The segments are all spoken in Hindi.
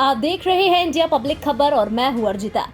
आप देख रहे हैं इंडिया पब्लिक खबर और मैं हूं अर्जिता।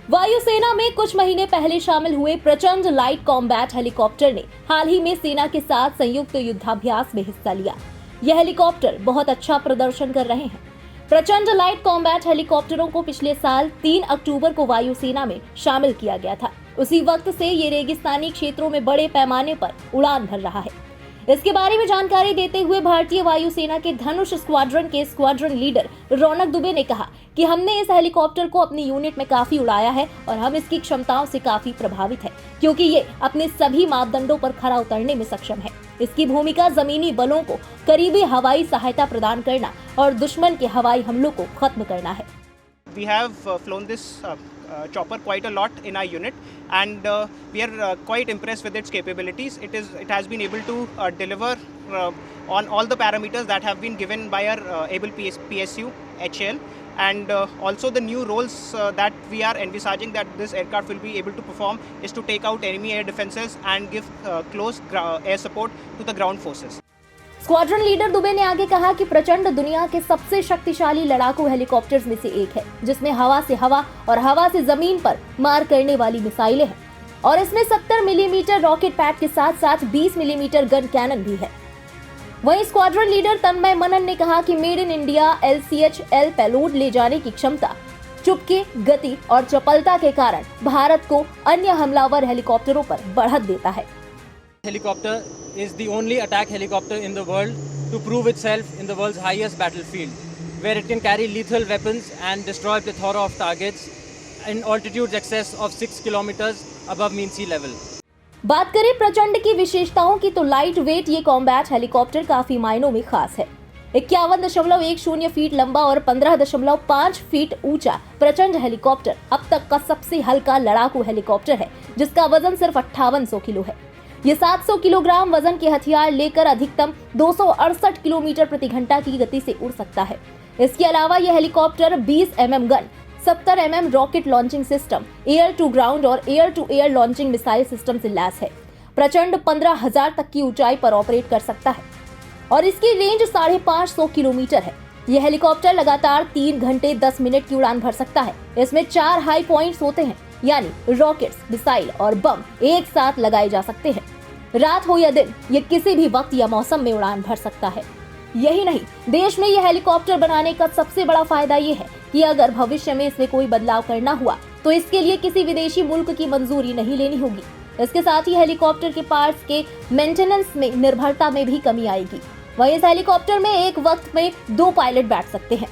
वायुसेना में कुछ महीने पहले शामिल हुए प्रचंड लाइट कॉम्बैट हेलीकॉप्टर ने हाल ही में सेना के साथ संयुक्त युद्धाभ्यास में हिस्सा लिया। यह हेलीकॉप्टर बहुत अच्छा प्रदर्शन कर रहे हैं। प्रचंड लाइट कॉम्बैट हेलीकॉप्टरों को पिछले साल 3 अक्टूबर को वायुसेना में शामिल किया गया था। उसी वक्त से ये रेगिस्तानी क्षेत्रों में बड़े पैमाने पर उड़ान भर रहा है। इसके बारे में जानकारी देते हुए भारतीय वायुसेना के धनुष स्क्वाड्रन के स्क्वाड्रन लीडर रौनक दुबे ने कहा कि हमने इस हेलीकॉप्टर को अपनी यूनिट में काफी उड़ाया है और हम इसकी क्षमताओं से काफी प्रभावित हैं, क्योंकि ये अपने सभी मापदंडों पर खरा उतरने में सक्षम है। इसकी भूमिका जमीनी बलों को करीबी हवाई सहायता प्रदान करना और दुश्मन के हवाई हमलों को खत्म करना है। We have flown this chopper quite a lot in our unit, and we are quite impressed with its capabilities. It has been able to deliver on all the parameters that have been given by our able PSU HAL, and also the new roles that we are envisaging that this aircraft will be able to perform is to take out enemy air defenses and give close air support to the ground forces. Squadron leader Dubey ने आगे कहा कि प्रचंड दुनिया के सबसे शक्तिशाली लड़ाकू हेलीकॉप्टर्स में से एक है, जिसमें हवा से हवा और हवा से जमीन पर मार करने वाली मिसाइलें हैं और इसमें 70 मिलीमीटर रॉकेट पैड के साथ साथ 20 मिलीमीटर गन कैनन भी है। वहीं स्क्वाड्रन लीडर तन्मय मनन ने कहा कि made in India LCH-L payload ले जाने की क्षमता, चुपके, गति और चपलता के कारण भारत को अन्य हमलावर हेलीकॉप्टरों पर बढ़त देता है। Helicopter is the only attack helicopter in the world to prove itself in the world's highest battlefield, where it can carry lethal weapons and destroy plethora of targets in altitudes excess of 6 kilometers above mean sea level. बात करें प्रचंड की विशेषताओं की तो लाइट वेट ये कॉम्बैट हेलीकॉप्टर काफी मायनों में खास है। 51.10 फीट लंबा और 15.5 फीट ऊंचा प्रचंड हेलीकॉप्टर अब तक का सबसे हल्का लड़ाकू हेलीकॉप्टर है, जिसका वजन सिर्फ 5800 किलो है। ये 700 किलोग्राम वजन के हथियार लेकर अधिकतम 268 किलोमीटर प्रति घंटा की गति से उड़ सकता है। इसके अलावा यह helicopter 20 mm gun, 70 mm rocket launching system, air to ground और air to air launching missile system से लैस है। प्रचंड 15,000 तक की ऊंचाई पर ऑपरेट कर सकता है और इसकी रेंज 550 किलोमीटर है। यह हेलीकॉप्टर लगातार 3 घंटे 10 मिनट की उड़ान भर सकता है। इसमें 4 हाई पॉइंट्स होते हैं, यानी रॉकेट्स, मिसाइल और बम एक साथ लगाए जा सकते हैं। रात हो या दिन, ये किसी भी वक्त या मौसम में उड़ान भर सकता है। यही नहीं, देश में यह हेलीकॉप्टर बनाने का सबसे बड़ा फायदा ये है कि अगर भविष्य में इसमें कोई बदलाव करना हुआ तो इसके लिए किसी विदेशी मुल्क की मंजूरी नहीं लेनी होगी। इसके साथ ही हेलीकॉप्टर के पार्ट्स के मेंटेनेंस में निर्भरता में भी कमी आएगी। वहीं इस हेलीकॉप्टर में एक वक्त में 2 पायलट बैठ सकते हैं।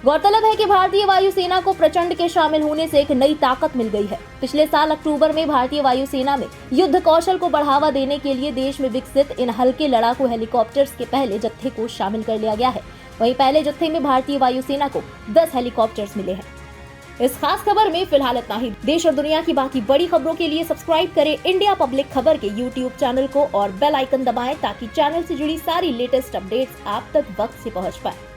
गौरतलब है कि भारतीय वायुसेना को प्रचंड के शामिल होने से एक नई ताकत मिल गई है। पिछले साल अक्टूबर में भारतीय वायुसेना में युद्ध कौशल को बढ़ावा देने के लिए देश में विकसित इन हल्के लड़ाकू हेलीकॉप्टर्स के पहले जत्थे को शामिल कर लिया गया है। वहीं पहले जत्थे में भारतीय वायुसेना को 10 हेलीकॉप्टर्स मिले हैं। इस खास खबर में फिलहाल इतना ही। देश और दुनिया की बाकी बड़ी खबरों के लिए सब्सक्राइब करें इंडिया पब्लिक खबर के YouTube चैनल को और बेल आइकन दबाएं ताकि चैनल से जुड़ी सारी लेटेस्ट अपडेट्स आप तक वक्त से पहुंच पाए।